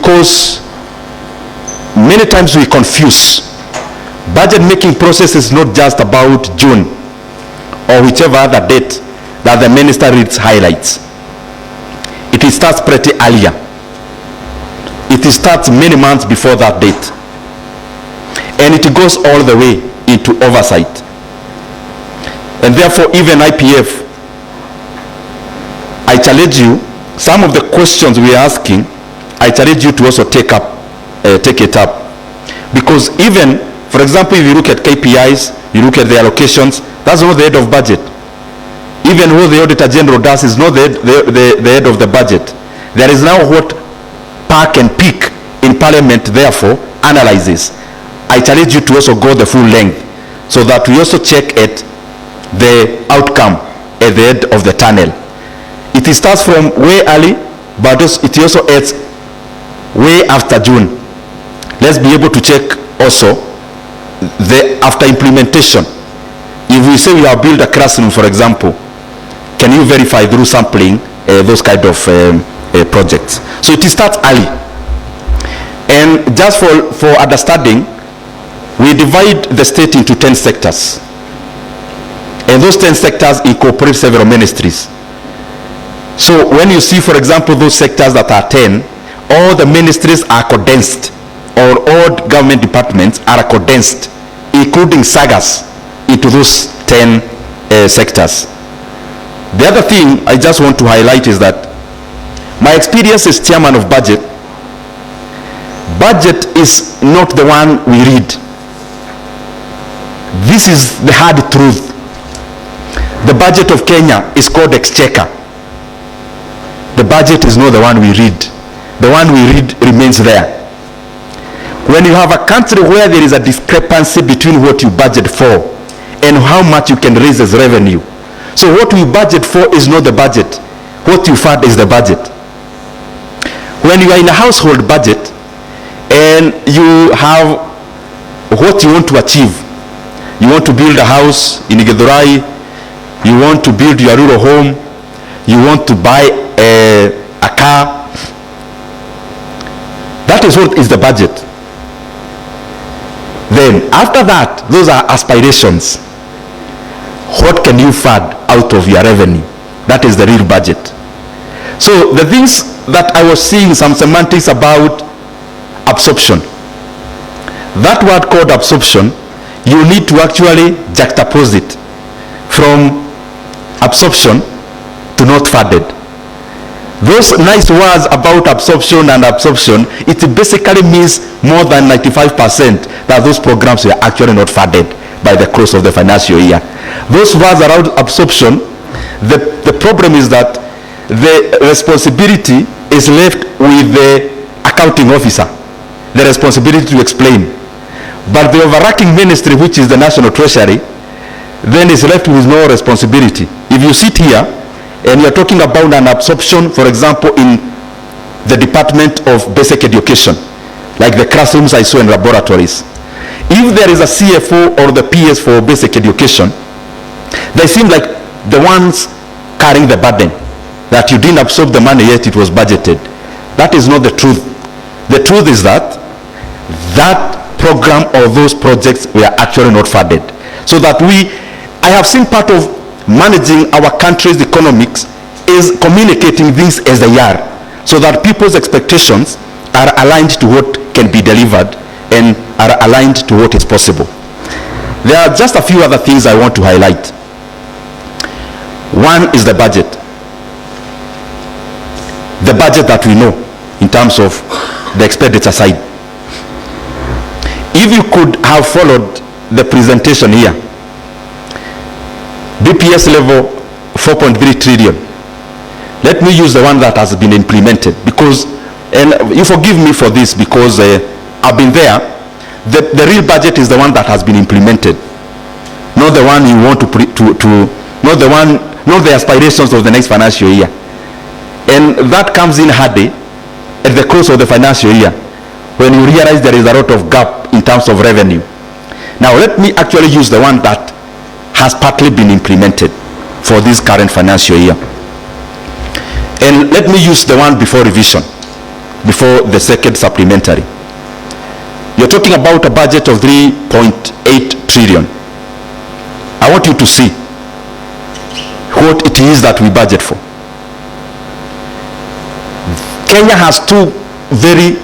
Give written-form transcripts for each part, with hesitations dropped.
because many times we confuse. Budget making process is not just about June or whichever other date that the minister reads highlights. It starts pretty earlier. It starts many months before that date. And it goes all the way into oversight. And therefore, even IPF, I challenge you, some of the questions we are asking, I challenge you to also take it up. Because even, for example, if you look at KPIs, you look at the allocations, that's not the head of budget. Even what the Auditor General does is not the head of the budget. There is now what PAC and PIC in Parliament therefore analyzes. I challenge you to also go the full length so that we also check at the outcome at the end of the tunnel. It starts from way early, but it also ends way after June. Let's be able to check also the after implementation. If we say we have built a classroom, for example, can you verify through sampling those kind of projects? So it starts early. And just for understanding, we divide the state into 10 sectors. And those 10 sectors incorporate several ministries. So when you see, for example, those sectors that are 10, all the ministries are condensed, or all government departments are condensed, including sagas, into those 10 sectors. The other thing I just want to highlight is that my experience as chairman of budget is not the one we read. This is the hard truth. The budget of Kenya is called exchequer. The budget is not the one we read. The one we read remains there. When you have a country where there is a discrepancy between what you budget for and how much you can raise as revenue. So what we budget for is not the budget. What you fund is the budget. When you are in a household budget and you have what you want to achieve, you want to build a house in Githurai, you want to build your rural home, you want to buy a car, that is what is the budget. Then after that, those are aspirations. What can you fund out of your revenue? That is the real budget. So the things that I was seeing some semantics about absorption. That word called absorption, you need to actually juxtapose it from absorption to not funded. Those nice words about absorption and absorption, it basically means more than 95% that those programs were actually not funded by the close of the financial year. Those words around absorption, the problem is that the responsibility is left with the accounting officer, the responsibility to explain. But the overarching ministry, which is the National Treasury, then is left with no responsibility. If you sit here and you're talking about an absorption, for example, in the Department of Basic Education, like the classrooms I saw in laboratories, if there is a CFO or the PS for basic education, they seem like the ones carrying the burden, that you didn't absorb the money yet it was budgeted. That is not the truth. The truth is that that program or those projects were actually not funded. So that I have seen part of managing our country's economics is communicating things as they are, so that people's expectations are aligned to what can be delivered and are aligned to what is possible. There are just a few other things I want to highlight. One is the budget. The budget that we know in terms of the expenditure side. If you could have followed the presentation here, BPS level 4.3 trillion. Let me use the one that has been implemented, because, and you forgive me for this because I've been there. The real budget is the one that has been implemented, not the one you want not the aspirations of the next financial year. And that comes in handy at the close of the financial year, when you realize there is a lot of gap in terms of revenue. Now let me actually use the one that has partly been implemented for this current financial year. And let me use the one before revision. before the second supplementary. You're talking about a budget of 3.8 trillion. I want you to see what it is that we budget for. Kenya has two very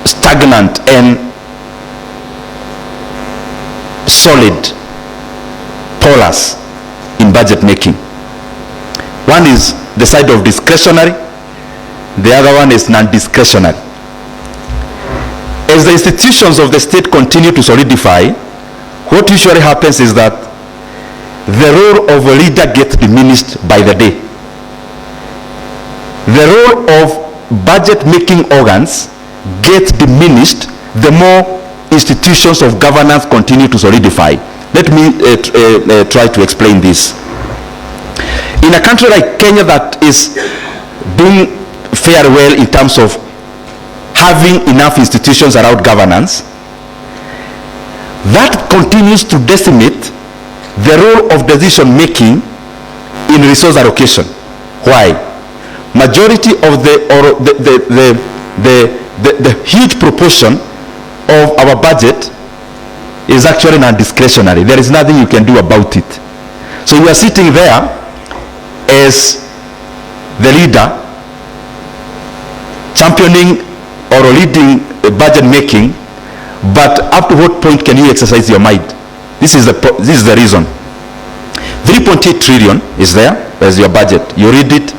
stagnant and solid pillars in budget making. One is the side of discretionary, the other one is non-discretionary. As the institutions of the state continue to solidify, what usually happens is that the role of a leader gets diminished by the day. The role of budget making organs gets diminished the more institutions of governance continue to solidify. Let me try to explain this. In a country like Kenya that is doing fairly well in terms of having enough institutions around governance, that continues to decimate the role of decision making in resource allocation. Why? Majority of the huge proportion of our budget is actually non-discretionary. There is nothing you can do about it. So you are sitting there as the leader championing or leading budget making, but up to what point can you exercise your mind? This is the reason. 3.8 trillion is there as your budget. You read it,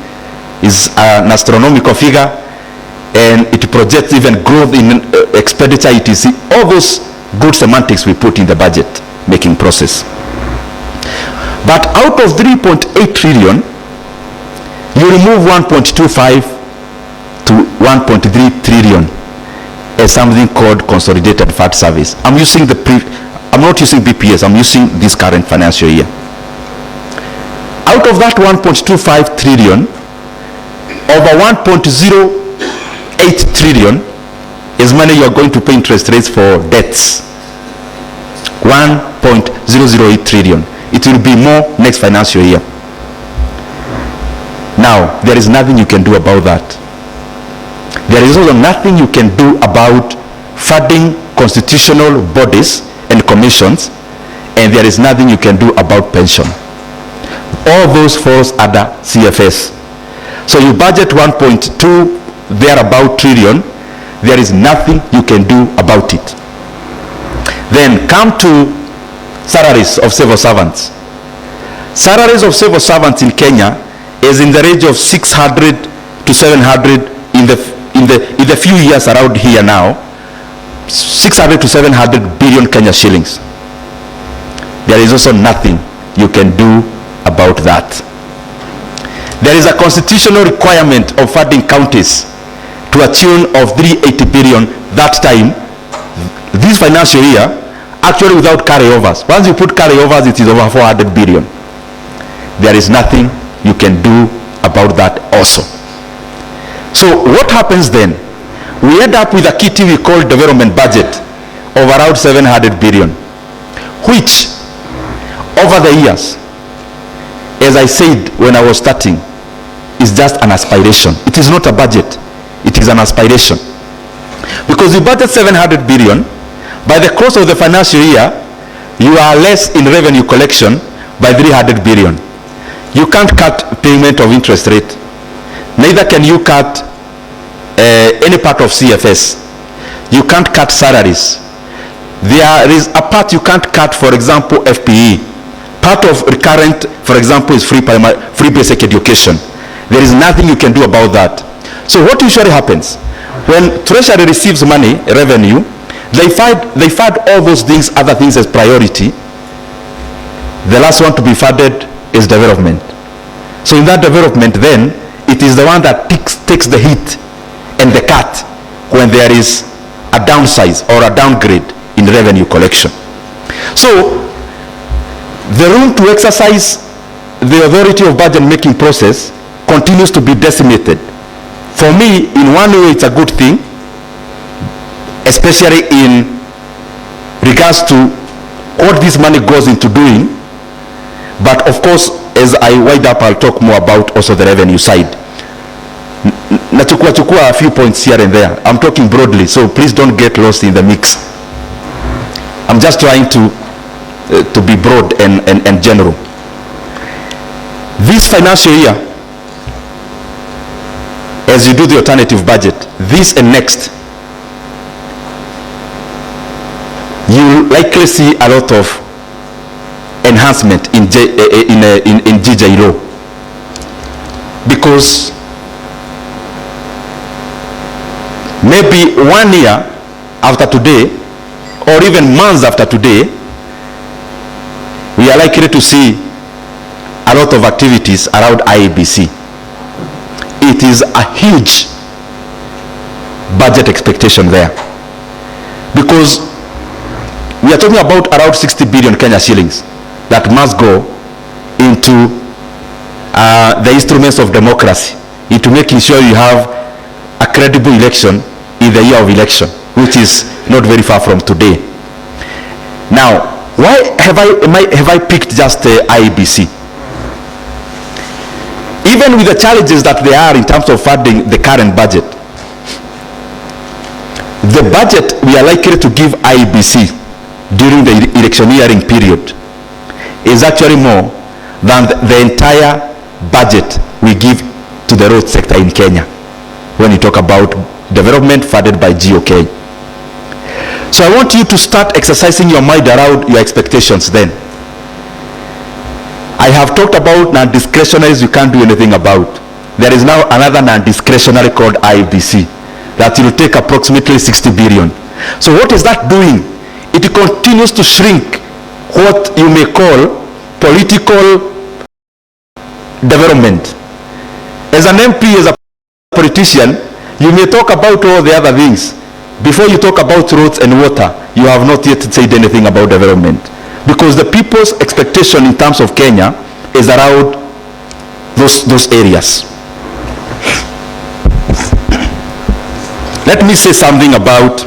is an astronomical figure, and it projects even growth in expenditure, etc. All those good semantics we put in the budget making process. But out of 3.8 trillion, you remove 1.25 to 1.3 trillion as something called consolidated fund service. I'm not using BPS, I'm using this current financial year. Out of that 1.25 trillion, over 1.08 trillion is money you're going to pay interest rates for debts. 1.008 trillion. It will be more next financial year. Now, there is nothing you can do about that. There is also nothing you can do about funding constitutional bodies and commissions, and there is nothing you can do about pension. All those falls under CFS. So you budget 1.2 thereabout trillion, there is nothing you can do about it. Then come to salaries of civil servants. Salaries of civil servants in Kenya is in the range of 600 to 700 in the few years around here now, 600 to 700 billion Kenya shillings. There is also nothing you can do about that. There is a constitutional requirement of funding counties to a tune of 380 billion that time, this financial year, actually without carryovers. Once you put carryovers, it is over 400 billion. There is nothing you can do about that also. So what happens then? We end up with a kitty we call development budget of around 700 billion, which over the years, as I said when I was starting, is just an aspiration. It is not a budget, it is an aspiration. Because you budget 700 billion, by the course of the financial year, you are less in revenue collection by 300 billion. You can't cut payment of interest rate. Neither can you cut any part of CFS. You can't cut salaries. There is a part you can't cut, for example, FPE. Part of recurrent, for example, is free basic education. There is nothing you can do about that. So what usually happens? When Treasury receives money, revenue, they fund all those things, other things as priority. The last one to be funded is development. So in that development then, it is the one that takes the hit and the cut when there is a downsize or a downgrade in revenue collection. So the room to exercise the authority of budget making process continues to be decimated. For me, in one way, it's a good thing, especially in regards to what this money goes into doing. But of course, as I wind up, I'll talk more about also the revenue side. nachukua a few points here and there. I'm talking broadly, so please don't get lost in the mix. I'm just trying to be broad and general. This financial year, as you do the alternative budget, this and next, you likely see a lot of enhancement in GJLO, because maybe 1 year after today, or even months after today, we are likely to see a lot of activities around IEBC. It is a huge budget expectation there, because we are talking about around 60 billion Kenya shillings that must go into the instruments of democracy, into making sure you have a credible election in the year of election, which is not very far from today. Now, why have I picked just IEBC? Even with the challenges that there are in terms of funding the current budget, the budget we are likely to give IEBC during the electioneering period is actually more than the entire budget we give to the road sector in Kenya when you talk about development funded by GOK. So I want you to start exercising your mind around your expectations then. I have talked about non-discretionaries you can't do anything about. There is now another non-discretionary called IEBC that will take approximately 60 billion. So what is that doing? It continues to shrink what you may call political development. As an MP, as a politician, you may talk about all the other things. Before you talk about roads and water, you have not yet said anything about development. Because the people's expectation in terms of Kenya is around those areas. Let me say something about